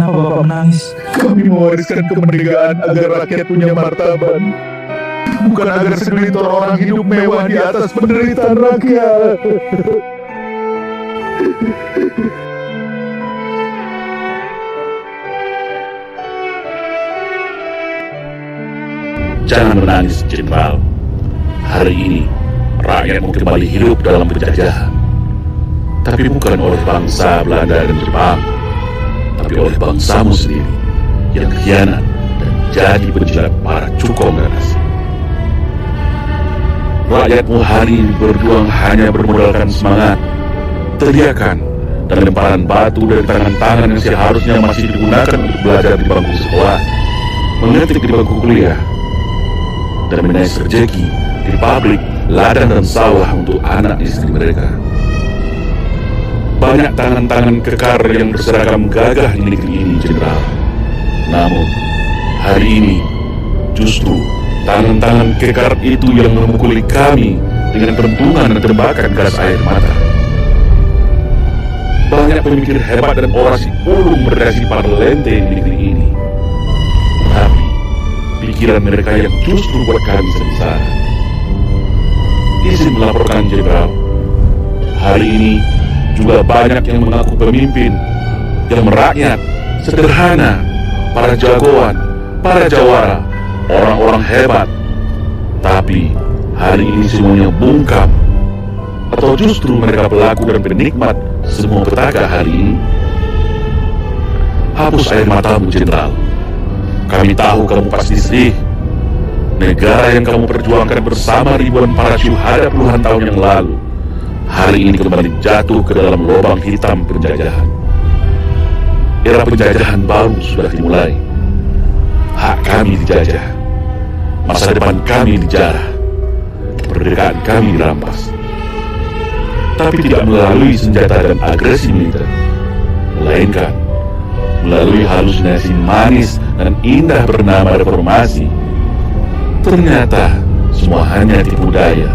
Kenapa Bapak menangis? Kami mewariskan kemerdekaan agar rakyat punya martabat, bukan agar segelintir orang hidup mewah di atas penderitaan rakyat. Jangan menangis, Jenderal. Hari ini, rakyat mau kembali hidup dalam penjajahan. Tapi bukan oleh bangsa Belanda dan Jepang, tapi oleh bangsamu sendiri, yang khianat dan jadi penjilat para cukong dan asing. Rakyatmu hari ini berjuang hanya bermodalkan semangat, teriakan, dan lemparan batu dari tangan-tangan yang seharusnya masih digunakan untuk belajar di bangku sekolah, mengetik di bangku kuliah, dan mengais rezeki di pabrik, ladang dan sawah untuk anak istri mereka. Banyak tangan-tangan kekar yang berseragam gagah di negeri ini, Jenderal. Namun, hari ini justru tangan-tangan kekar itu yang memukuli kami dengan pentungan dan tembakan gas air mata. Banyak pemikir hebat dan orasi ulung berdasi parlente di negeri ini. Tapi pikiran mereka yang justru buat kami sengsara. Izin melaporkan, Jenderal. Hari ini juga banyak yang mengaku pemimpin, yang merakyat, sederhana, para jagoan, para jawara, orang-orang hebat. Tapi hari ini semuanya bungkam. Atau justru mereka pelaku dan penikmat semua petaka hari ini. Hapus air matamu, Jenderal. Kami tahu kamu pasti sedih. Negara yang kamu perjuangkan bersama ribuan para syuhada puluhan tahun yang lalu, hari ini kembali jatuh ke dalam lubang hitam penjajahan. Era penjajahan baru sudah dimulai. Hak kami dijajah. Masa depan kami dijarah. Kemerdekaan kami dirampas. Tapi tidak melalui senjata dan agresi militer, melainkan melalui halusinasi manis dan indah bernama reformasi. Ternyata semua hanya tipu daya,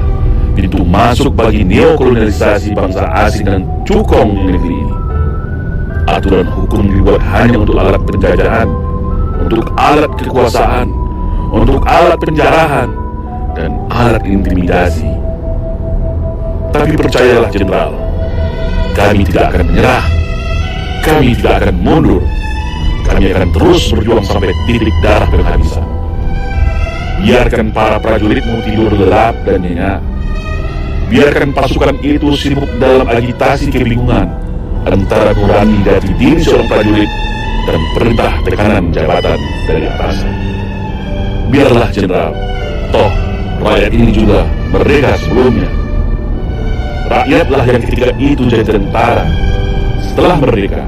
pintu masuk bagi neokolonialisasi bangsa asing dan cukong di negeri ini. Aturan hukum dibuat hanya untuk alat penjajahan, untuk alat kekuasaan, untuk alat penjarahan, dan alat intimidasi. Tapi percayalah, Jenderal, kami tidak akan menyerah. Kami tidak akan mundur. Kami akan terus berjuang sampai titik darah penghabisan. Biarkan para prajuritmu tidur lelap dan nyenyak. Biarkan pasukan itu sibuk dalam agitasi kebingungan antara nurani dari diri seorang prajurit dan perintah tekanan jabatan dari atasan. Biarlah, Jenderal, toh rakyat ini juga merdeka sebelumnya. Rakyatlah yang ketika itu jadi tentara. Setelah merdeka,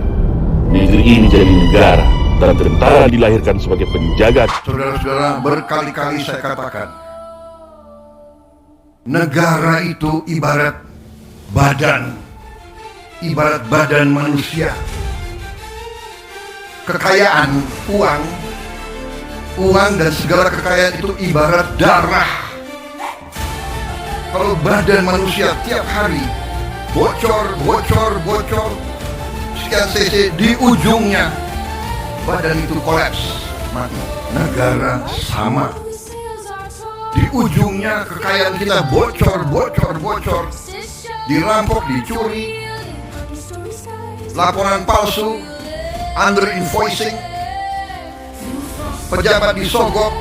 negeri ini jadi negara, dan tentara dilahirkan sebagai penjaga. Saudara-saudara, berkali-kali saya katakan, negara itu ibarat badan manusia. Kekayaan, uang dan segala kekayaan itu ibarat darah. Kalau badan manusia tiap hari bocor sekian cc, di ujungnya badan itu kolaps, mati. Negara sama, di ujungnya kekayaan kita bocor, dirampok, dicuri, laporan palsu, under invoicing, pejabat disogok,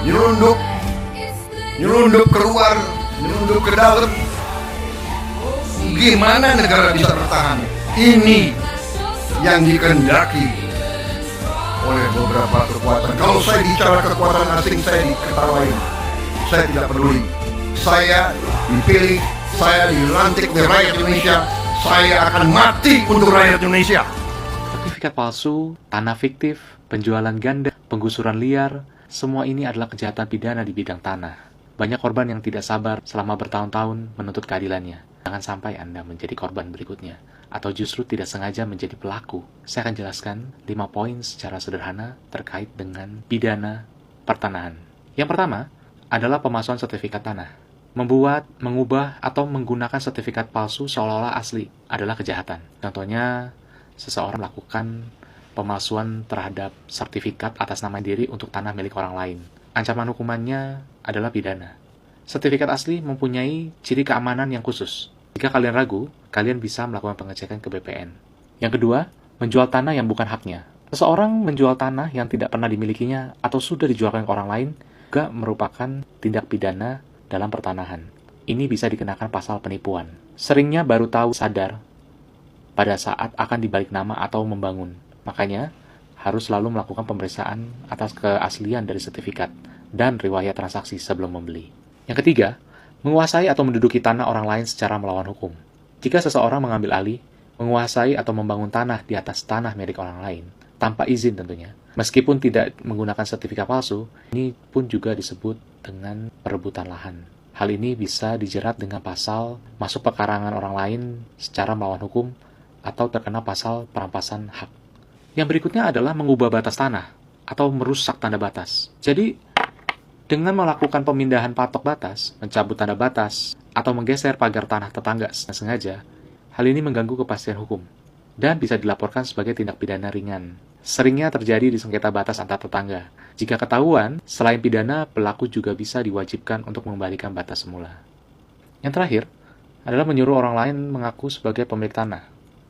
nyelundup keluar, nyelundup ke dalam. Gimana negara bisa bertahan? Ini yang dikehendaki oleh beberapa kekuatan. Kalau saya bicara kekuatan asing, saya diketawain. Saya tidak peduli. Saya dipilih, saya dilantik oleh rakyat Indonesia. Saya akan mati untuk rakyat Indonesia. Sertifikat palsu, tanah fiktif, penjualan ganda, penggusuran liar, semua ini adalah kejahatan pidana di bidang tanah. Banyak korban yang tidak sabar selama bertahun-tahun menuntut keadilannya. Jangan sampai Anda menjadi korban berikutnya, atau justru tidak sengaja menjadi pelaku. Saya akan jelaskan 5 poin secara sederhana terkait dengan pidana pertanahan. Yang pertama adalah pemalsuan sertifikat tanah. Membuat, mengubah, atau menggunakan sertifikat palsu seolah-olah asli adalah kejahatan. Contohnya, seseorang melakukan pemalsuan terhadap sertifikat atas nama diri untuk tanah milik orang lain. Ancaman hukumannya adalah pidana. Sertifikat asli mempunyai ciri keamanan yang khusus. Jika kalian ragu, kalian bisa melakukan pengecekan ke BPN. Yang kedua, menjual tanah yang bukan haknya. Seseorang menjual tanah yang tidak pernah dimilikinya atau sudah dijualkan ke orang lain juga merupakan tindak pidana dalam pertanahan. Ini bisa dikenakan pasal penipuan. Seringnya baru tahu sadar pada saat akan dibalik nama atau membangun. Makanya, harus selalu melakukan pemeriksaan atas keaslian dari sertifikat dan riwayat transaksi sebelum membeli. Yang ketiga, menguasai atau menduduki tanah orang lain secara melawan hukum. Jika seseorang mengambil alih, menguasai atau membangun tanah di atas tanah milik orang lain, tanpa izin tentunya, meskipun tidak menggunakan sertifikat palsu, ini pun juga disebut dengan perebutan lahan. Hal ini bisa dijerat dengan pasal masuk pekarangan orang lain secara melawan hukum atau terkena pasal perampasan hak. Yang berikutnya adalah mengubah batas tanah atau merusak tanda batas. Jadi, dengan melakukan pemindahan patok batas, mencabut tanda batas, atau menggeser pagar tanah tetangga sengaja, hal ini mengganggu kepastian hukum dan bisa dilaporkan sebagai tindak pidana ringan. Seringnya terjadi di sengketa batas antar tetangga. Jika ketahuan, selain pidana, pelaku juga bisa diwajibkan untuk mengembalikan batas semula. Yang terakhir adalah menyuruh orang lain mengaku sebagai pemilik tanah.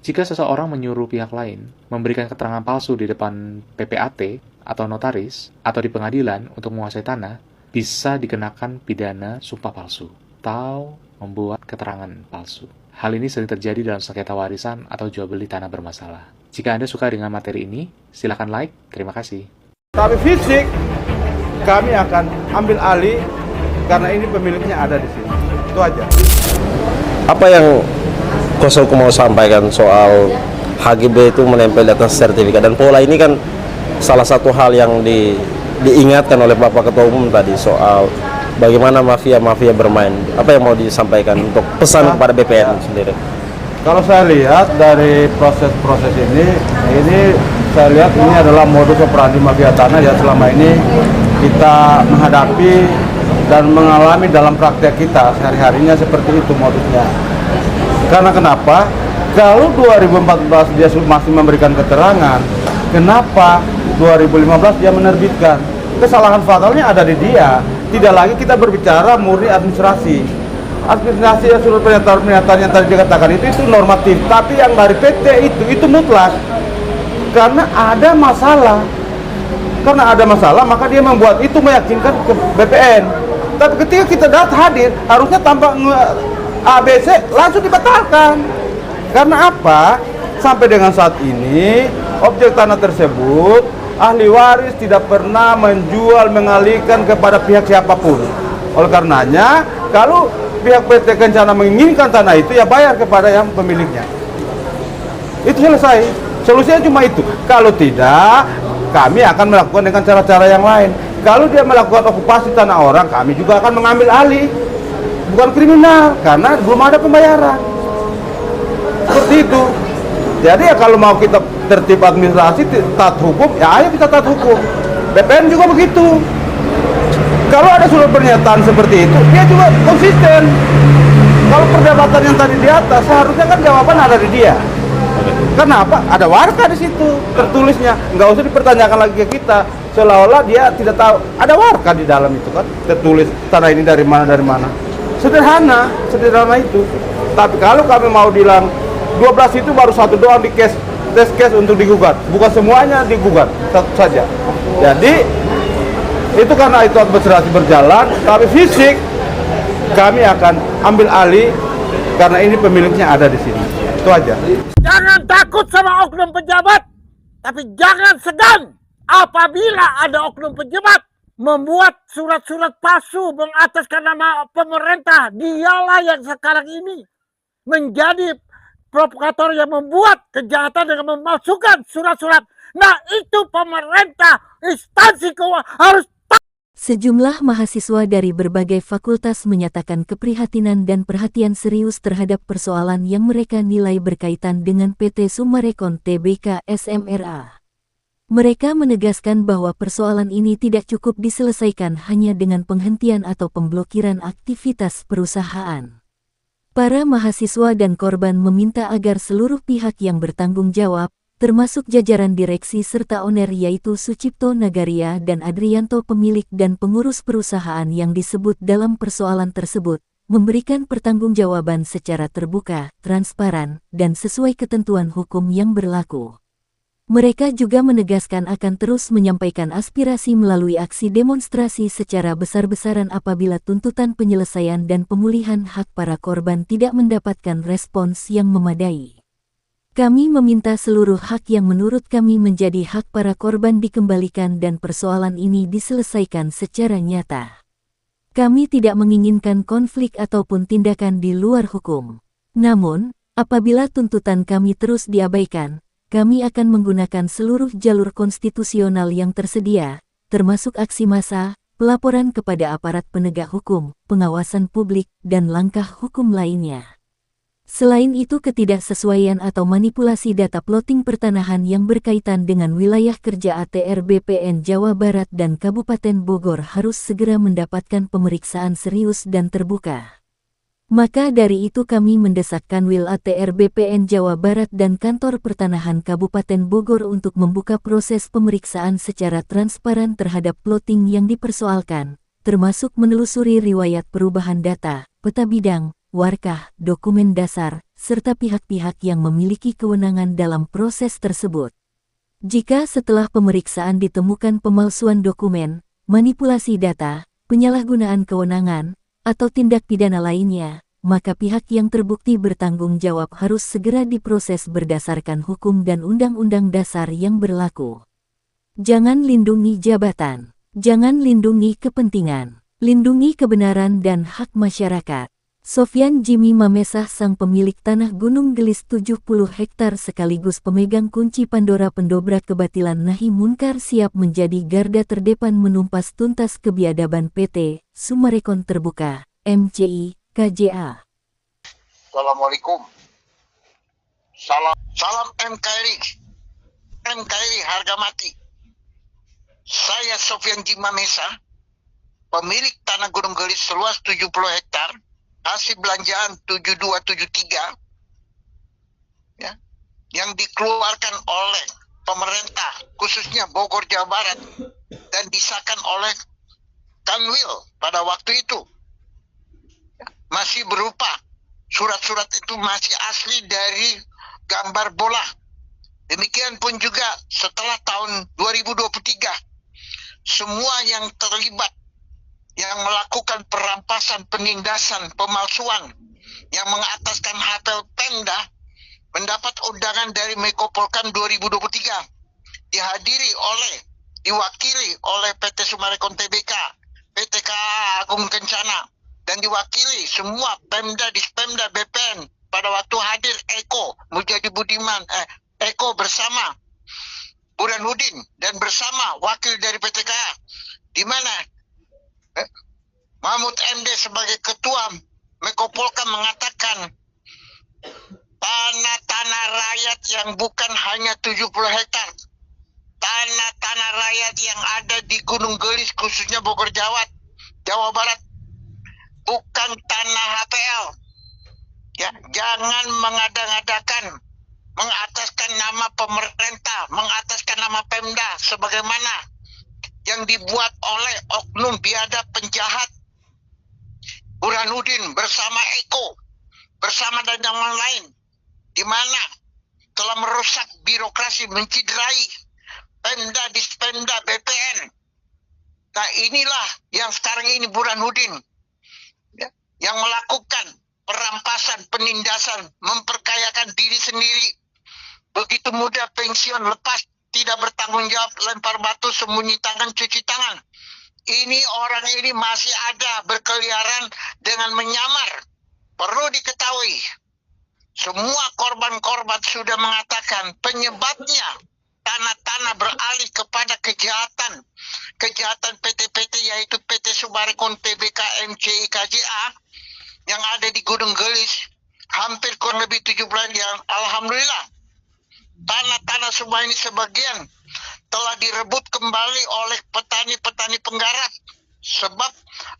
Jika seseorang menyuruh pihak lain memberikan keterangan palsu di depan PPAT atau notaris atau di pengadilan untuk menguasai tanah, bisa dikenakan pidana sumpah palsu atau membuat keterangan palsu. Hal ini sering terjadi dalam sengketa warisan atau jual beli tanah bermasalah. Jika Anda suka dengan materi ini, silakan like. Terima kasih. Tapi fisik, kami akan ambil alih karena ini pemiliknya ada di sini. Itu aja. Apa yang Kuasa Hukum mau sampaikan soal HGB itu menempel di atas sertifikat, dan pola ini kan salah satu hal yang diingatkan oleh Bapak Ketua Umum tadi soal bagaimana mafia-mafia bermain. Apa yang mau disampaikan untuk pesan kepada BPN sendiri? Kalau saya lihat dari proses-proses ini saya lihat ini adalah modus operandi mafia tanah yang selama ini kita menghadapi dan mengalami dalam praktek kita sehari-harinya, seperti itu modusnya. Karena kenapa? Kalau 2014 dia masih memberikan keterangan, kenapa 2015 dia menerbitkan? Kesalahan fatalnya ada di dia. Tidak lagi kita berbicara murni administrasi. Administrasi ya, surat pernyataan yang tadi dikatakan itu normatif, tapi yang dari PT itu mutlak. Karena ada masalah. Karena ada masalah, maka dia membuat itu meyakinkan ke BPN. Tapi ketika kita hadir, harusnya tanpa ABC langsung dibatalkan. Karena apa? Sampai dengan saat ini objek tanah tersebut ahli waris tidak pernah menjual, mengalihkan kepada pihak siapapun. Oleh karenanya, kalau pihak PT Kencana menginginkan tanah itu, ya bayar kepada yang pemiliknya. Itu selesai. Solusinya cuma itu. Kalau tidak, kami akan melakukan dengan cara-cara yang lain. Kalau dia melakukan okupasi tanah orang, kami juga akan mengambil alih. Bukan kriminal, karena belum ada pembayaran. Seperti itu. Jadi ya kalau mau kita tertib administrasi, taat hukum, ya ayo kita taat hukum. BPN juga begitu. Kalau ada surat pernyataan seperti itu, dia juga konsisten. Kalau perdebatan yang tadi di atas, seharusnya kan jawaban ada di dia. Kenapa? Ada warka di situ, tertulisnya. Nggak usah dipertanyakan lagi ke kita, seolah-olah dia tidak tahu. Ada warka di dalam itu kan, tertulis tanah ini dari mana. Sederhana itu. Tapi kalau kami mau bilang 12 itu baru satu doang di test case untuk digugat, bukan semuanya digugat, satu saja. Jadi itu karena itu administrasi berjalan, tapi fisik kami akan ambil alih karena ini pemiliknya ada di sini. Itu aja. Jangan takut sama oknum pejabat, tapi jangan segan apabila ada oknum pejabat membuat surat-surat palsu mengataskan nama pemerintah. Dialah yang sekarang ini menjadi provokator yang membuat kejahatan dengan memalsukan surat-surat. Nah, itu pemerintah, instansi keuangan harus. Sejumlah mahasiswa dari berbagai fakultas menyatakan keprihatinan dan perhatian serius terhadap persoalan yang mereka nilai berkaitan dengan PT Summarecon Tbk SMRA. Mereka menegaskan bahwa persoalan ini tidak cukup diselesaikan hanya dengan penghentian atau pemblokiran aktivitas perusahaan. Para mahasiswa dan korban meminta agar seluruh pihak yang bertanggung jawab, termasuk jajaran direksi serta owner yaitu Sucipto Nagaria dan Adrianto pemilik dan pengurus perusahaan yang disebut dalam persoalan tersebut, memberikan pertanggungjawaban secara terbuka, transparan, dan sesuai ketentuan hukum yang berlaku. Mereka juga menegaskan akan terus menyampaikan aspirasi melalui aksi demonstrasi secara besar-besaran apabila tuntutan penyelesaian dan pemulihan hak para korban tidak mendapatkan respons yang memadai. Kami meminta seluruh hak yang menurut kami menjadi hak para korban dikembalikan dan persoalan ini diselesaikan secara nyata. Kami tidak menginginkan konflik ataupun tindakan di luar hukum. Namun, apabila tuntutan kami terus diabaikan, kami akan menggunakan seluruh jalur konstitusional yang tersedia, termasuk aksi massa, pelaporan kepada aparat penegak hukum, pengawasan publik, dan langkah hukum lainnya. Selain itu, ketidaksesuaian atau manipulasi data plotting pertanahan yang berkaitan dengan wilayah kerja ATR BPN Jawa Barat dan Kabupaten Bogor harus segera mendapatkan pemeriksaan serius dan terbuka. Maka dari itu kami mendesak Kanwil ATR BPN Jawa Barat dan Kantor Pertanahan Kabupaten Bogor untuk membuka proses pemeriksaan secara transparan terhadap plotting yang dipersoalkan, termasuk menelusuri riwayat perubahan data, peta bidang, warkah, dokumen dasar, serta pihak-pihak yang memiliki kewenangan dalam proses tersebut. Jika setelah pemeriksaan ditemukan pemalsuan dokumen, manipulasi data, penyalahgunaan kewenangan, atau tindak pidana lainnya, maka pihak yang terbukti bertanggung jawab harus segera diproses berdasarkan hukum dan undang-undang dasar yang berlaku. Jangan lindungi jabatan, jangan lindungi kepentingan, lindungi kebenaran dan hak masyarakat. Sofyan Jimmy Mamesah, sang pemilik tanah Gunung Gelis 70 hektar sekaligus pemegang kunci Pandora pendobrak kebatilan nahi munkar siap menjadi garda terdepan menumpas tuntas kebiadaban PT Summarecon Terbuka, MCI, KJA. Assalamualaikum. Salam NKRI. NKRI harga mati. Saya Sofyan Jimmy Mamesah, pemilik tanah Gunung Gelis seluas 70 hektar, hasil belanjaan 7273 ya, yang dikeluarkan oleh pemerintah khususnya Bogor Jawa Barat dan disahkan oleh Kanwil pada waktu itu ya, masih berupa surat-surat itu masih asli dari gambar bola. Demikian pun juga setelah tahun 2023 semua yang terlibat yang melakukan perampasan, penindasan, pemalsuan, yang mengataskan HPL Pemda, mendapat undangan dari Menko Polhukam 2023, diwakili oleh PT Summarecon Tbk, PT KA Agung Kencana, dan diwakili semua Pemda, Dispemda, BPN, pada waktu hadir Eko, Mujadi Budiman, Eko bersama Burhanuddin, dan bersama wakil dari PT KA, di mana Mahmud MD sebagai ketua Menko Polhukam mengatakan tanah-tanah rakyat yang bukan hanya 70 hektar, tanah-tanah rakyat yang ada di Gunung Gelis khususnya Bogor Jawa Barat bukan tanah HPL. Ya, jangan mengada-ngadakan, mengataskan nama pemerintah, mengataskan nama Pemda sebagaimana yang dibuat oleh oknum biadab penjahat Burhanuddin bersama Eko, bersama dan yang lain, di mana telah merusak birokrasi, menciderai Pemda, Dispemda, BPN. Nah, inilah yang sekarang ini Burhanuddin ya, yang melakukan perampasan, penindasan, memperkayakan diri sendiri. Begitu mudah pensiun, lepas, tidak bertanggung jawab, lempar batu, sembunyi tangan, cuci tangan. Ini orang ini masih ada berkeliaran dengan menyamar. Perlu diketahui, semua korban-korban sudah mengatakan penyebabnya tanah-tanah beralih kepada kejahatan PT-PT yaitu PT Summarecon Tbk, MCI, KJA yang ada di Gunung Gelis hampir kurang lebih 7 bulan yang alhamdulillah tanah-tanah semua ini sebagian telah direbut kembali oleh petani-petani penggarap. Sebab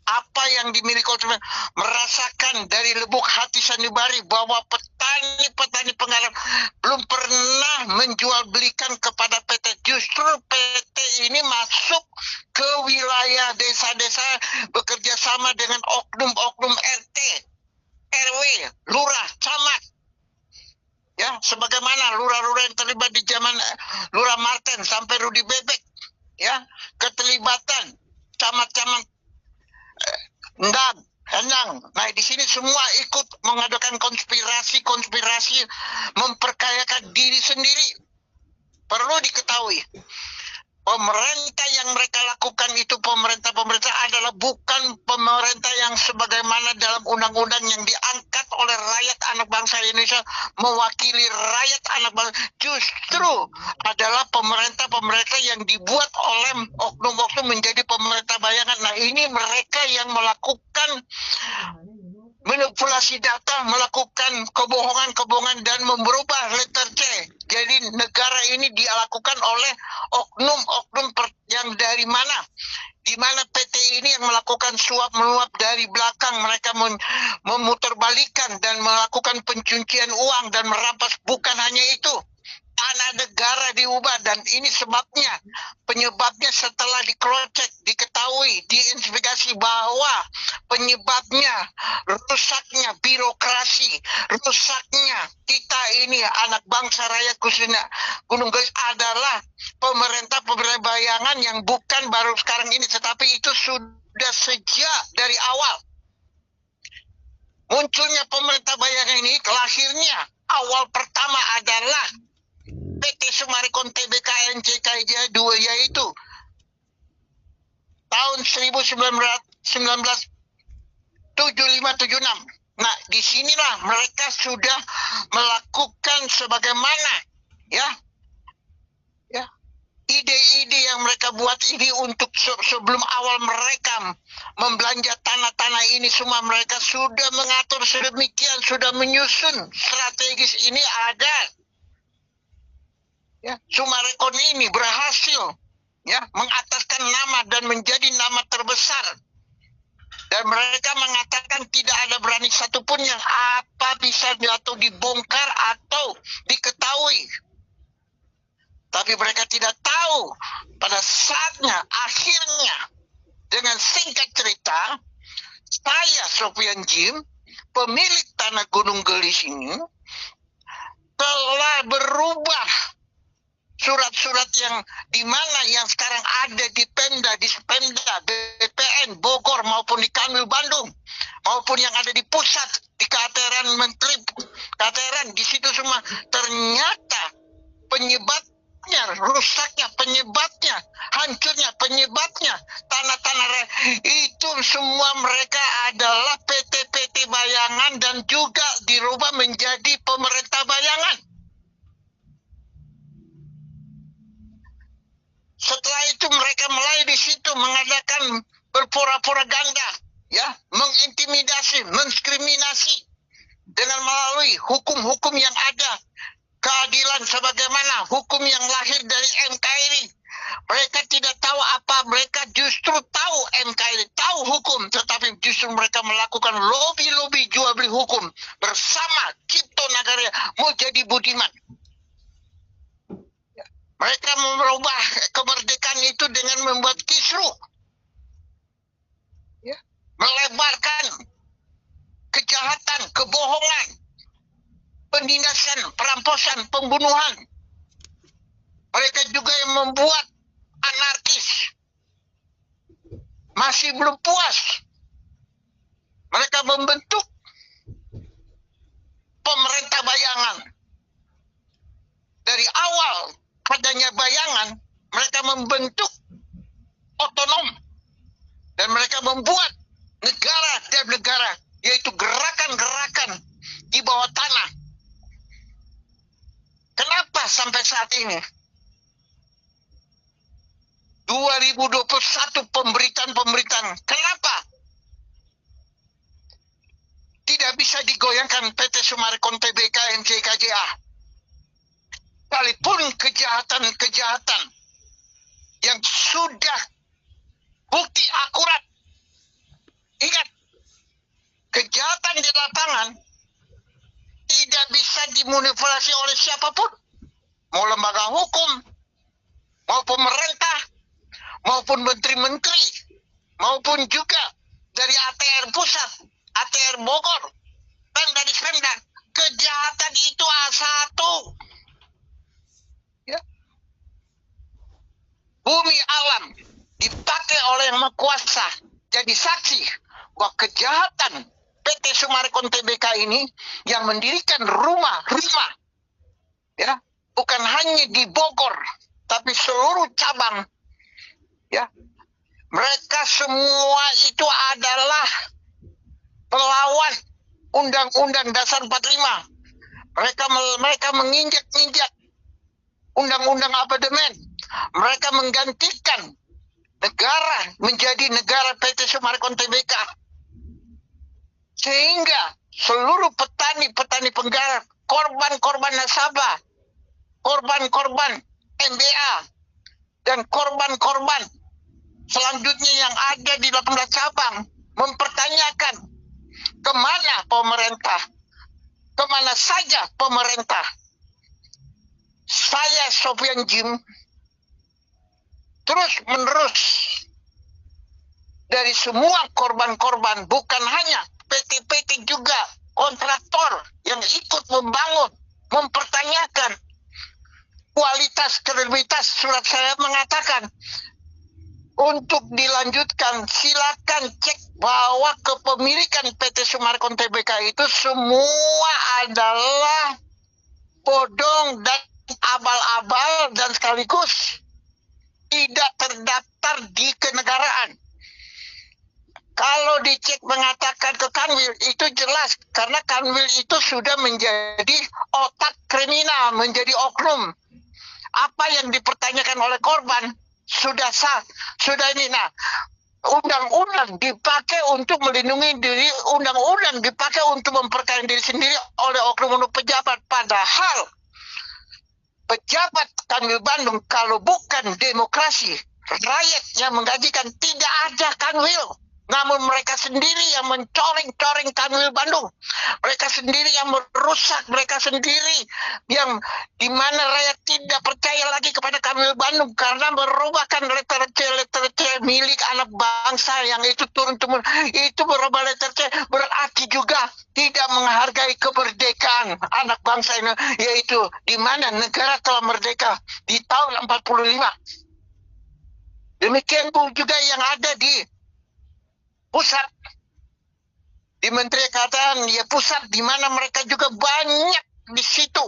apa yang dimiliki oleh merasakan dari lubuk hati sanubari bahwa petani-petani penggarap belum pernah menjual belikan kepada PT. Justru PT ini masuk ke wilayah desa-desa bekerja sama dengan oknum-oknum RT, RW, lurah, camat. Ya, sebagaimana lurah-lurah yang terlibat di zaman Lurah Marten sampai Rudi Bebek, ya, keterlibatan camat-camat Ndam, Henang. Nah, di sini semua ikut mengadakan konspirasi memperkayakan diri sendiri. Perlu diketahui, pemerintah yang mereka lakukan itu pemerintah adalah bukan pemerintah yang sebagaimana dalam undang-undang yang diangkat oleh rakyat anak bangsa Indonesia mewakili rakyat anak bangsa. Justru adalah pemerintah yang dibuat oleh oknum-oknum menjadi pemerintah bayangan. Nah, ini mereka yang melakukan manipulasi data, melakukan kebohongan dan merubah letter C. Jadi negara ini dilakukan oleh oknum-oknum yang dari mana? Di mana PT ini yang melakukan suap meluap dari belakang, mereka memutarbalikkan dan melakukan pencucian uang dan merampas. Bukan hanya itu, tanah negara diubah, dan ini penyebabnya setelah dikrocek, diketahui, diinvestigasi bahwa penyebabnya rusaknya birokrasi, rusaknya kita ini anak bangsa rakyat khususnya Gunung Gelis adalah pemerintah bayangan yang bukan baru sekarang ini, tetapi itu sudah sejak dari awal. Munculnya pemerintah bayangan ini, lahirnya awal pertama adalah PT Sumarekon Tbk NCKJ 2, yaitu tahun 1975-76. Nah, disinilah mereka sudah melakukan sebagaimana ide-ide yang mereka buat ini untuk sebelum awal mereka membelanja tanah-tanah ini semua mereka sudah mengatur sedemikian, sudah menyusun strategis. Ini ada. Ya, Sumarekon ini berhasil mengataskan nama dan menjadi nama terbesar. Dan mereka mengatakan tidak ada berani satupun yang bisa atau dibongkar atau diketahui. Tapi mereka tidak tahu pada saatnya, akhirnya, dengan singkat cerita, saya Sofian Jim, pemilik tanah Gunung Gelis ini, telah berubah surat-surat yang dimana yang sekarang ada di Pemda, BPN Bogor maupun di Kanwil Bandung maupun yang ada di pusat di Kateran Menteri Kateran, di situ semua ternyata penyebabnya rusaknya, penyebabnya hancurnya, penyebabnya tanah-tanah itu semua mereka adalah PT-PT bayangan dan juga dirubah menjadi pemerintah bayangan. Setelah itu mereka mulai di situ mengadakan berpura-propaganda, mengintimidasi, mendiskriminasi dengan melalui hukum-hukum yang ada, keadilan sebagaimana hukum yang lahir dari NKRI. Mereka tidak tahu apa, mereka justru tahu NKRI, tahu hukum, tetapi justru mereka melakukan lobby-lobby jual beli hukum bersama Cipto Nagara mau jadi budiman. Mereka merubah kemerdekaan itu dengan membuat kisruh, melebarkan kejahatan, kebohongan, penindasan, peramposan, pembunuhan. Mereka juga yang membuat anarkis. Masih belum puas, mereka membentuk pemerintah bayangan. Dari awal adanya bayangan, mereka membentuk otonom dan mereka membuat negara dan negara, yaitu gerakan-gerakan di bawah tanah. Kenapa sampai saat ini 2021 pemberitaan, kenapa tidak bisa digoyangkan PT Sumarekon Tbk NCKJA? Sekalipun kejahatan yang sudah bukti akurat. Ingat, kejahatan di lapangan tidak bisa dimanipulasi oleh siapapun. Mau lembaga hukum, mau pemerintah, maupun menteri-menteri, maupun juga dari ATR pusat, ATR Bogor, dan dari Pemda. Kejahatan itu satu. Ya. Bumi alam dipakai oleh yang Maha Kuasa jadi saksi bahwa kejahatan PT Summarecon Tbk ini yang mendirikan rumah-rumah, ya, bukan hanya di Bogor, tapi seluruh cabang, ya, mereka semua itu adalah pelawan Undang-Undang Dasar 45. Mereka menginjak-injak Undang-Undang Amandemen. Mereka menggantikan negara menjadi negara PT Summarecon Tbk. Sehingga seluruh petani penggarap, korban-korban nasabah, korban-korban MBA, dan korban-korban selanjutnya yang ada di 18 cabang mempertanyakan kemana pemerintah, kemana saja pemerintah. Saya Sofyan Jim terus-menerus dari semua korban-korban, bukan hanya PT-PT juga, kontraktor yang ikut membangun, mempertanyakan kualitas, kredibilitas. Surat saya mengatakan, untuk dilanjutkan silakan cek bahwa kepemilikan PT Summarecon Tbk itu semua adalah bodong dan abal-abal dan sekaligus tidak terdaftar di kenegaraan. Kalau dicek mengatakan ke Kanwil, itu jelas karena Kanwil itu sudah menjadi otak kriminal, menjadi oknum. Apa yang dipertanyakan oleh korban sudah sah, sudah ini. Nah, undang-undang dipakai untuk melindungi diri, undang-undang dipakai untuk memperkaya diri sendiri oleh oknum-oknum pejabat. Padahal pejabat Kanwil Bandung kalau bukan demokrasi, rakyat yang menggajikan, tidak ada Kanwil. Namun mereka sendiri yang mencoreng-coreng Kanwil Bandung. Mereka sendiri yang merusak, mereka sendiri yang dimana rakyat tidak percaya lagi kepada Kanwil Bandung karena merubahkan letter C milik anak bangsa yang itu turun-temurun. Itu merubah letter C berarti juga tidak menghargai kemerdekaan anak bangsa ini, yaitu di mana negara telah merdeka di tahun 45. Demikian pun juga yang ada di pusat, di Menteri Kesehatan, ya pusat, di mana mereka juga banyak di situ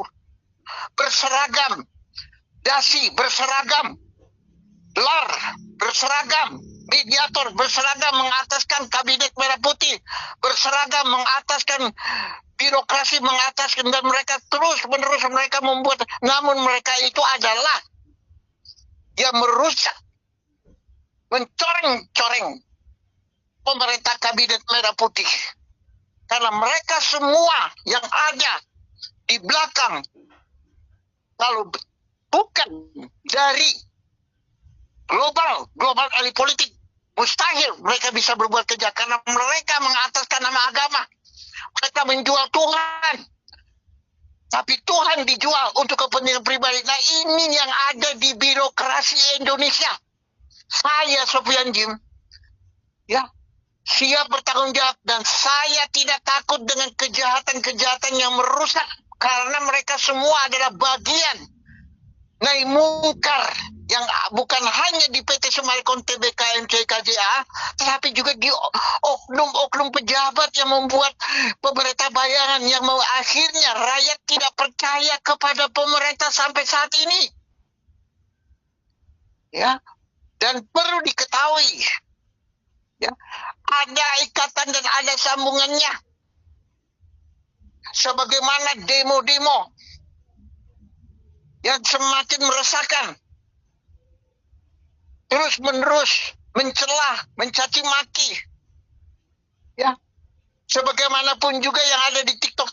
berseragam, dasi berseragam, LAR berseragam, mediator berseragam mengataskan kabinet merah putih, berseragam mengataskan birokrasi, mengataskan, dan mereka terus-menerus mereka membuat, namun mereka itu adalah yang merusak, mencoreng-coreng pemerintah kabinet merah putih. Karena mereka semua yang ada di belakang, kalau bukan dari global elit politik, mustahil mereka bisa berbuat kejahatan karena mereka mengataskan nama agama. Mereka menjual Tuhan. Tapi Tuhan dijual untuk kepentingan pribadi. Nah, ini yang ada di birokrasi Indonesia. Saya Sofyan Jim, ya, siap bertanggung jawab, dan saya tidak takut dengan kejahatan-kejahatan yang merusak karena mereka semua adalah bagian naik mungkar yang bukan hanya di PT Summarecon Tbk MCKJA, tetapi juga di oknum-oknum pejabat yang membuat pemerintah bayangan yang akhirnya rakyat tidak percaya kepada pemerintah sampai saat ini. Ya, dan perlu diketahui, ya, ada ikatan dan ada sambungannya. Sebagaimana demo-demo yang semakin meresahkan, terus-menerus mencela, mencaci maki, ya, sebagaimanapun juga yang ada di TikTok.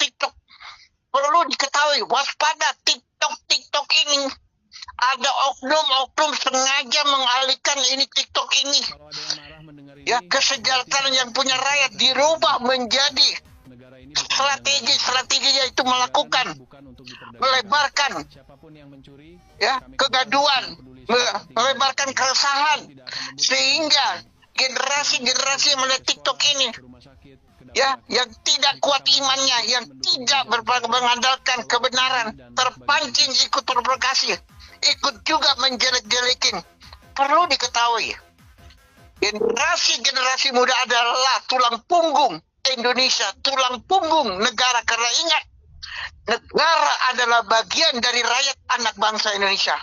Perlu diketahui, waspada TikTok ini ada oknum-oknum sengaja mengalihkan ini TikTok ini. Ya, kesejahteraan yang punya rakyat dirubah menjadi strategi yaitu melebarkan ya kegaduhan, melebarkan keresahan, sehingga generasi-generasi yang melihat TikTok ini ya yang tidak kuat imannya, yang tidak mengandalkan kebenaran, terpancing ikut provokasi, ikut juga menjelek-jelekin. Perlu diketahui, generasi muda adalah tulang punggung Indonesia, tulang punggung negara, karena ingat, negara adalah bagian dari rakyat, anak bangsa Indonesia.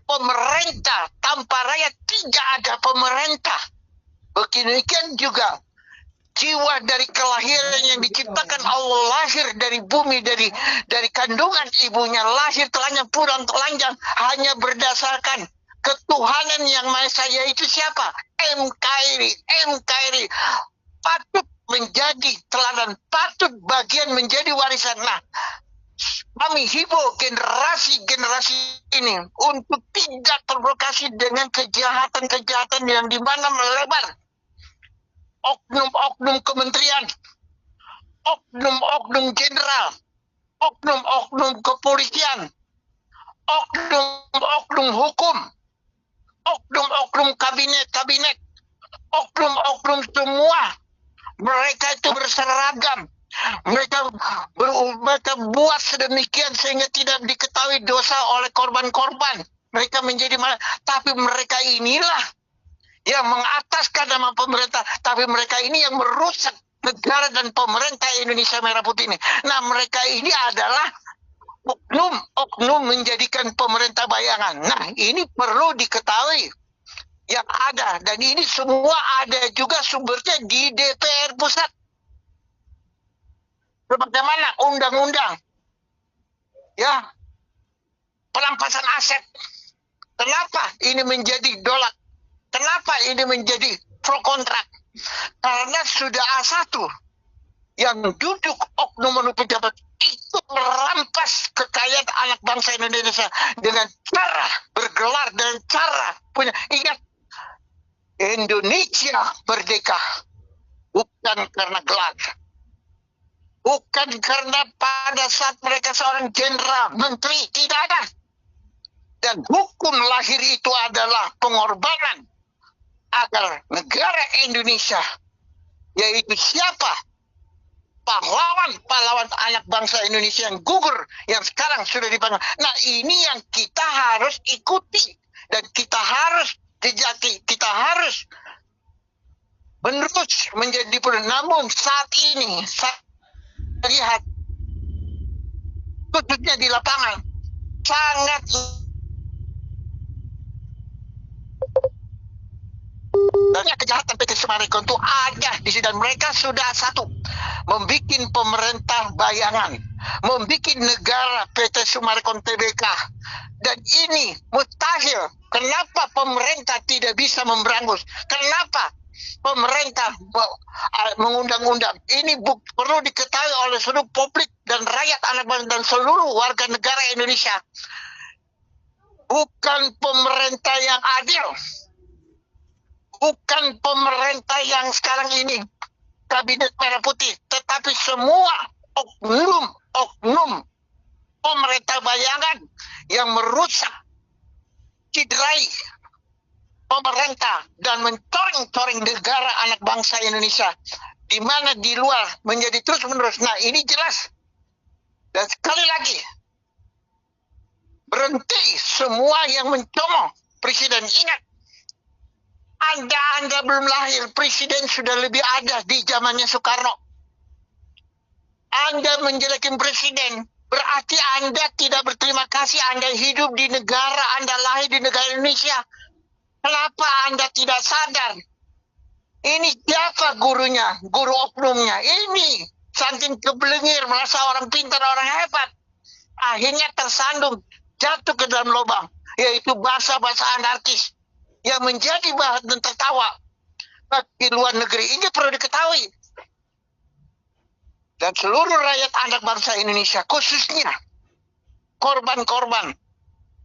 Pemerintah tanpa rakyat tidak ada pemerintah. Beginikan juga jiwa dari kelahiran yang diciptakan Allah, lahir dari bumi, dari kandungan ibunya, lahir telanjang pulang telanjang hanya berdasarkan ketuhanan yang Maha Esa, yaitu siapa? NKRI patut menjadi teladan, patut bagian menjadi warisan. Nah, kami himbau generasi ini untuk tidak terprovokasi dengan kejahatan-kejahatan yang dimana melebar. Oknum-oknum kementerian, oknum-oknum jenderal, oknum-oknum kepolisian, oknum-oknum hukum, oknum-oknum kabinet, oknum-oknum semua. Mereka itu berseragam. Mereka buat sedemikian sehingga tidak diketahui dosa oleh korban-korban. Mereka menjadi malah, tapi mereka inilah yang mengataskan nama pemerintah, tapi mereka ini yang merusak negara dan pemerintah Indonesia Merah Putih ini. Nah, mereka ini adalah oknum menjadikan pemerintah bayangan. Nah, ini perlu diketahui yang ada, dan ini semua ada juga sumbernya di DPR pusat. Bagaimana undang-undang ya perampasan aset? Kenapa ini menjadi dolak? Kenapa ini menjadi pro kontrak? Karena sudah A1 yang duduk oknum pejabat ikut merampas kekayaan anak bangsa Indonesia dengan cara bergelar dan cara punya. Ingat, Indonesia merdeka bukan karena gelar, bukan karena pada saat mereka seorang jenderal, menteri, tidak ada. Dan hukum lahir itu adalah pengorbanan agar negara Indonesia, yaitu siapa? Pahlawan anak bangsa Indonesia yang gugur, yang sekarang sudah dipanggil. Nah, ini yang kita harus ikuti dan kita harus jejaki, kita harus menerus menjadi penuh. Namun saat ini saya lihat khususnya di lapangan sangat banyak kejahatan PT Summarecon itu ada di sini, dan mereka sudah satu membuat pemerintah bayangan, membuat negara PT Summarecon Tbk, dan ini mustahil. Kenapa pemerintah tidak bisa memberangus? Kenapa pemerintah mengundang-undang? Ini perlu diketahui oleh seluruh publik dan rakyat anak bangsa dan seluruh warga negara Indonesia. Bukan pemerintah yang adil, bukan pemerintah yang sekarang ini kabinet merah putih, tetapi semua oknum pemerintah bayangan yang merusak, cederai pemerintah dan mencoreng-coreng negara anak bangsa Indonesia, di mana di luar menjadi terus-menerus. Nah, ini jelas. Dan sekali lagi, berhenti semua yang mencomong presiden. Ingat, Anda belum lahir, presiden sudah lebih ada di zamannya Soekarno. Anda menjelekin presiden, berarti Anda tidak berterima kasih. Anda hidup di negara, Anda lahir di negara Indonesia. Kenapa Anda tidak sadar? Ini siapa gurunya, guru oknumnya? Ini saking kebelengir, merasa orang pintar, orang hebat. Akhirnya tersandung, jatuh ke dalam lubang, yaitu bahasa-bahasa anarkis yang menjadi bahan dan tertawa di luar negeri. Ini perlu diketahui. Dan seluruh rakyat anak bangsa Indonesia, khususnya korban-korban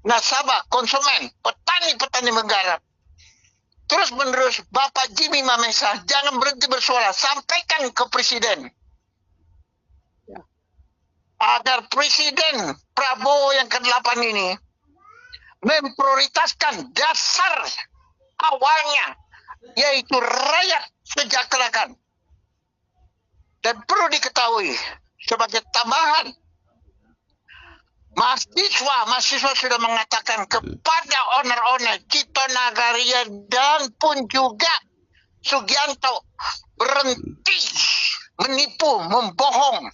nasabah, konsumen, petani-petani menggarap. Terus menerus Bapak Jimmy Mamesa jangan berhenti bersuara, sampaikan ke Presiden agar Presiden Prabowo yang ke-8 ini memprioritaskan dasar awalnya, yaitu rakyat sejahterakan. Dan perlu diketahui sebagai tambahan, mahasiswa sudah mengatakan kepada owner-owner Cito Nagaria dan pun juga Sugianto berhenti menipu, membohong.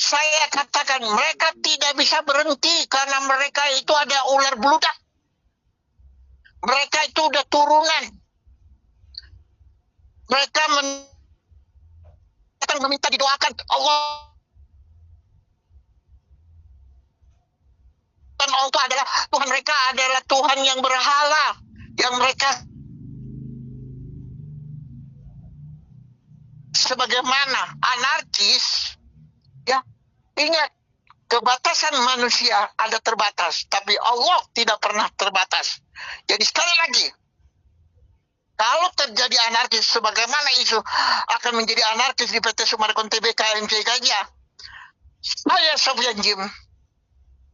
Saya katakan mereka tidak bisa berhenti karena mereka itu ada ular beludak. Mereka itu udah turunan. Mereka meminta didoakan Allah. Dan Allah itu adalah Tuhan, mereka adalah Tuhan yang berhala, yang mereka sebagaimana anarkis. Ya, ingat, kebatasan manusia ada terbatas, tapi Allah tidak pernah terbatas. Jadi sekali lagi, kalau terjadi anarkis sebagaimana isu akan menjadi anarkis di PT Sumarkon Tbk MJ Gajah, saya Sofyan Jim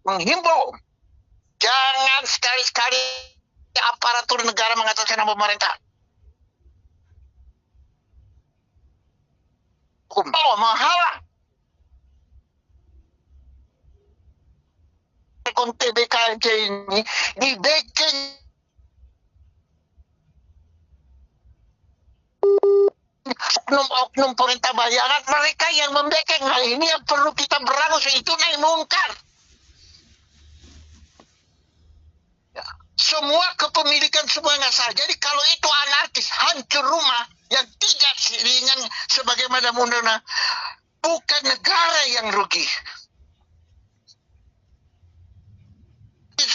menghimbau jangan sekali-sekali aparatur negara mengataskan nama pemerintah. Hukum Allah menghalang TBKJ ini di backing oknum-oknum pemerintah bayangan, mereka yang membacking. Hal ini yang perlu kita berangus, itu naik mungkar. Ya. Semua kepemilikan semuanya sah. Jadi kalau itu anarkis, hancur rumah yang tidak ringan sebagaimana undang-undang, bukan negara yang rugi.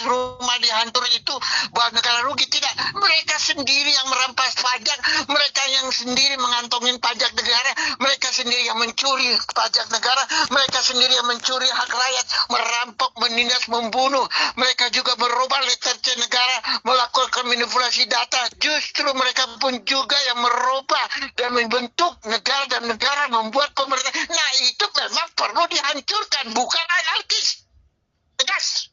Rumah dihancur itu bahwa negara rugi, tidak. Mereka sendiri yang merampas pajak, mereka yang sendiri mengantongin pajak negara, mereka sendiri yang mencuri pajak negara, mereka sendiri yang mencuri hak rakyat, merampok, menindas, membunuh. Mereka juga merubah letterce negara, melakukan manipulasi data. Justru mereka pun juga yang merubah dan membentuk negara, dan negara membuat pemerintah. Nah, itu memang perlu dihancurkan, bukan anarkis. Tegas.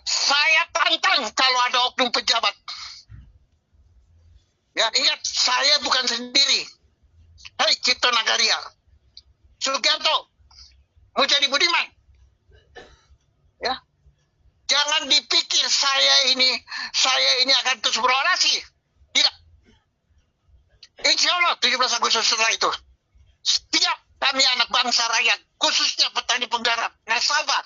Saya tantang kalau ada oknum pejabat. Ya, ingat, saya bukan sendiri. Hei Cito Nagaria, Sugianto, mau jadi budiman. Ya, jangan dipikir saya ini akan terus berorasi. Tidak. Insya Allah 17 Agustus setelah itu, setiap kami anak bangsa rakyat, khususnya petani penggarap, nasabah,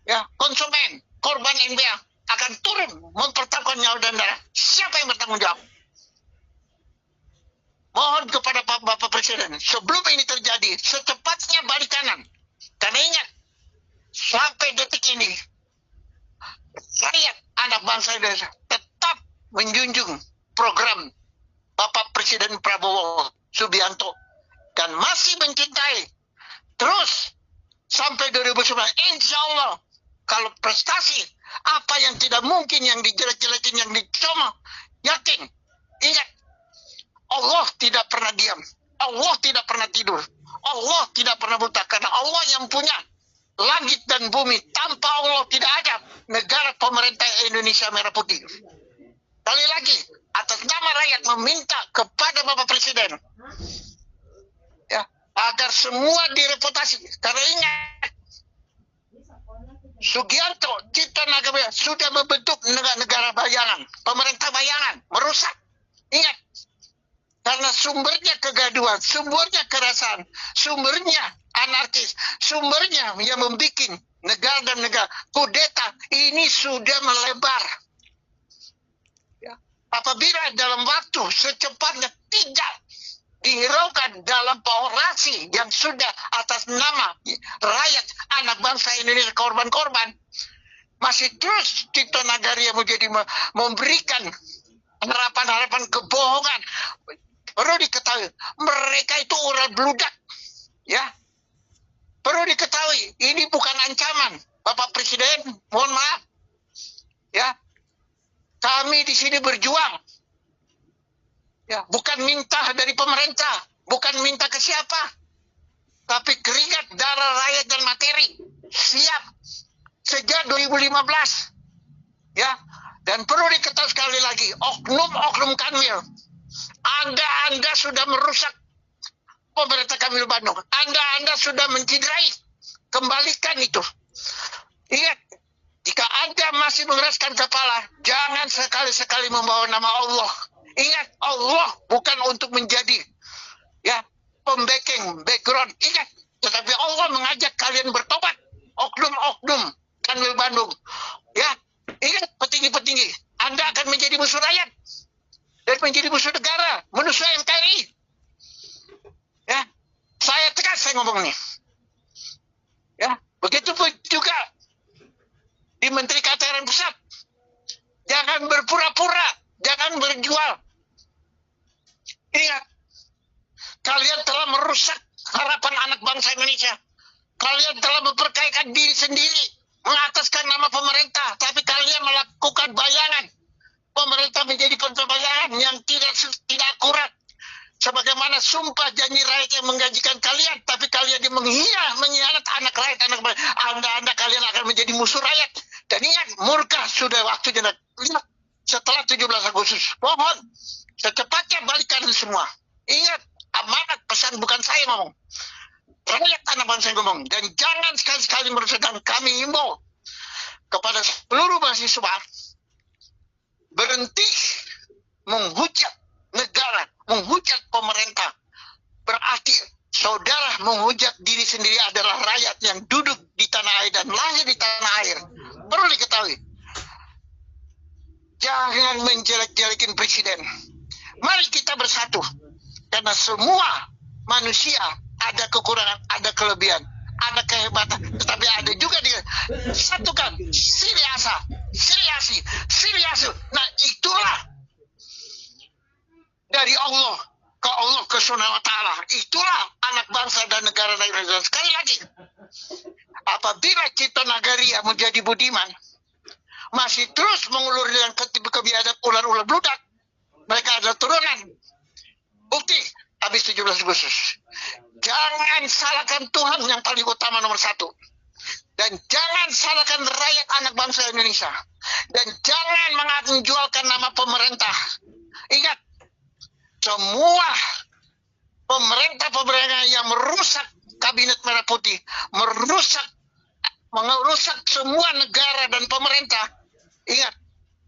ya, konsumen, korban NBA akan turun mempertaruhkan nyawa dan darah. Siapa yang bertanggung jawab? Mohon kepada Bapak Presiden, sebelum ini terjadi, secepatnya balik kanan. Karena ingat, sampai detik ini, rakyat anak bangsa Indonesia tetap menjunjung program Bapak Presiden Prabowo Subianto dan masih mencintai terus sampai 2019. Insya Allah, kalau prestasi, apa yang tidak mungkin, yang dijelek-jelekin, yang dicoma, yakin, ingat, Allah tidak pernah diam, Allah tidak pernah tidur, Allah tidak pernah buta, karena Allah yang punya langit dan bumi. Tanpa Allah tidak ada negara pemerintah Indonesia merah putih. Kali lagi, atas nama rakyat meminta kepada Bapak Presiden, ya, agar semua direputasi, karena ingat, Sugianto, Cito Nagaria sudah membentuk negara bayangan, pemerintah bayangan, merusak. Ingat, karena sumbernya kegaduhan, sumbernya kerasan, sumbernya anarkis, sumbernya yang membuat negara dan negara kudeta, ini sudah melebar. Ya. Apabila dalam waktu secepatnya tidak dihiraukan dalam orasi yang sudah atas nama rakyat anak bangsa Indonesia, korban-korban, masih terus Cito Nagaria menjadi memberikan harapan-harapan kebohongan. Perlu diketahui, mereka itu ular beludak. Ya, perlu diketahui, ini bukan ancaman. Bapak Presiden, mohon maaf. Ya, kami di sini berjuang. Ya, bukan minta dari pemerintah, bukan minta ke siapa, tapi keringat darah rakyat dan materi. Siap sejak 2015. Ya, dan perlu diketahui sekali lagi, oknum-oknum Kanwil, Anda sudah merusak pemerintah Kanwil Bandung. Anda sudah menciderai. Kembalikan itu. Ingat, jika Anda masih mengeraskan kepala, jangan sekali-sekali membawa nama Allah. Ingat, Allah bukan untuk menjadi pembacking, background. Ingat, tetapi Allah mengajak kalian bertobat. Oknum-oknum Kanwil Bandung. Ya, ingat petinggi-petinggi, Anda akan menjadi musuh rakyat dan menjadi musuh negara, musuh NKRI. Ya, saya tegas saya ngomong nih. Ya, begitu pun juga di Menteri KTRN Pusat. Jangan berpura-pura, jangan berjual. Ingat, kalian telah merusak harapan anak bangsa Indonesia. Kalian telah memperkayakan diri sendiri, mengataskan nama pemerintah, tapi kalian melakukan bayangan. Pemerintah menjadi bayangan yang tidak akurat. Sebagaimana sumpah janji rakyat yang menggajikan kalian, tapi kalian mengkhianat anak rakyat, Anda kalian akan menjadi musuh rakyat. Dan ingat, murka sudah waktunya. Lihat, setelah 17 Agustus, mohon secepatnya balikan semua. Ingat, amanat pesan bukan saya ngomong. Rakyat anak bangsa yang ngomong. Dan jangan sekali-sekali merusak. Kami himbau kepada seluruh mahasiswa, berhenti menghujat negara, menghujat pemerintah. Berarti saudara menghujat diri sendiri adalah rakyat yang duduk di tanah air dan lahir di tanah air. Perlu diketahui. Jangan menjelek-jelekin presiden. Mari kita bersatu. Karena semua manusia ada kekurangan, ada kelebihan, ada kehebatan, tetapi ada juga disatukan. Siriasu. Nah, itulah dari Allah ke Subhanahu wa Ta'ala. Itulah anak bangsa dan negara Indonesia. Sekali lagi, apabila Cipta Nagaria menjadi budiman, masih terus mengulur dengan kebiasaan ular-ular bludak, mereka adalah turunan. Bukti habis 17 Agustus. Jangan salahkan Tuhan yang paling utama nomor satu. Dan jangan salahkan rakyat anak bangsa Indonesia. Dan jangan menjualkan nama pemerintah. Ingat, semua pemerintah yang merusak Kabinet Merah Putih, merusak semua negara dan pemerintah, ingat,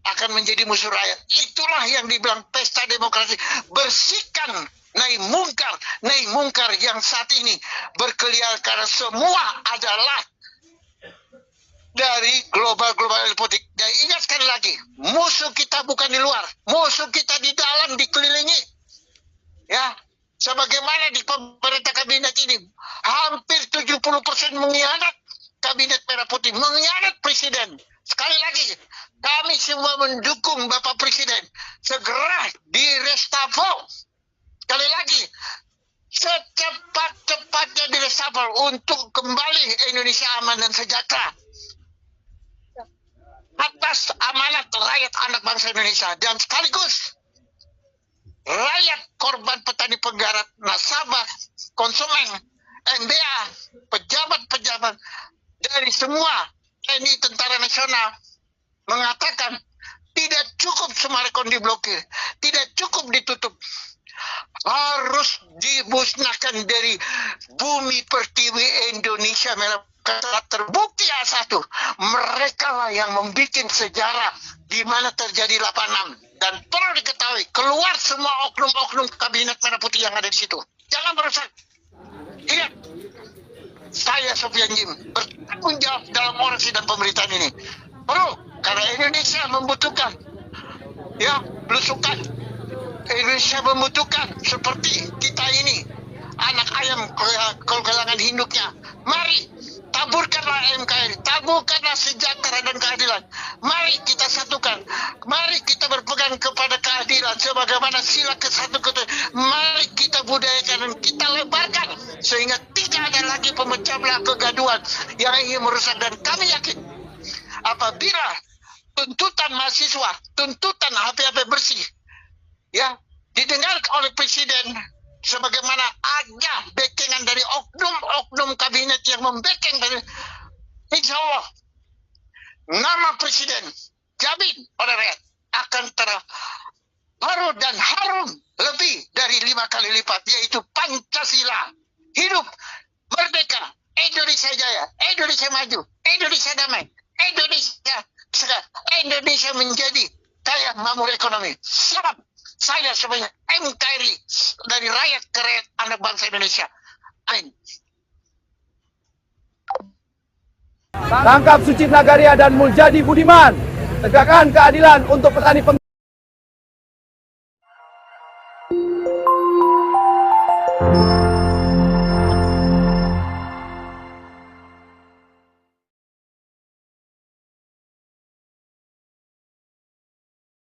akan menjadi musuh rakyat. Itulah yang dibilang pesta demokrasi. Bersihkan naik mungkar yang saat ini berkeliaran, karena semua adalah dari global politik. Dan ingat sekali lagi, musuh kita bukan di luar, musuh kita di dalam, dikelilingi. Ya, sebagaimana di pemerintah kabinet ini, hampir 70% mengkhianat Kabinet Merah Putih, mengkhianat presiden. Sekali lagi, kami semua mendukung Bapak Presiden segera direstafel. Sekali lagi, secepat-cepatnya direstafel untuk kembali Indonesia aman dan sejahtera atas amanat rakyat anak bangsa Indonesia. Dan sekaligus rakyat korban petani penggarap, nasabah, konsumen, MBA, pejabat-pejabat dari semua TNI, Tentara Nasional mengatakan tidak cukup Summarecon diblokir, tidak cukup ditutup, harus dimusnahkan dari bumi pertiwi Indonesia. Telah terbukti satu, mereka lah yang membuat sejarah di mana terjadi 86. Dan perlu diketahui, keluar semua oknum-oknum Kabinet Merah Putih yang ada di situ. Jangan merusak. Ingat, saya Sofyan Jim bertanggung jawab dalam orasi dan pemerintahan ini. Perlu, karena Indonesia membutuhkan belusukan. Indonesia membutuhkan seperti kita ini, anak ayam kehilangan induknya. Mari taburkanlah NKRI, taburkanlah sejahtera dan keadilan. Mari kita satukan, mari kita berpegang kepada keadilan sebagaimana sila ke-1. Mari kita budayakan dan kita lebarkan sehingga tidak ada lagi pemecah belah kegaduhan yang ingin merusak. Dan kami yakin apabila tuntutan mahasiswa, tuntutan HP-HP bersih, ya, didengar oleh Presiden, sebagaimana ada backingan dari oknum-oknum kabinet yang membacking dari, insya Allah nama Presiden jamin oleh rakyat akan terharu dan harum lebih dari 5 kali lipat, yaitu Pancasila. Hidup merdeka, Indonesia jaya, Indonesia maju, Indonesia damai, Indonesia menjadi kaya makmur ekonomi. Siap saya sebagai NKRI dari rakyat ke rakyat, anak bangsa Indonesia. Amin. Tangkap Suci Nagaria dan Muljadi Budiman. Tegakkan keadilan untuk petani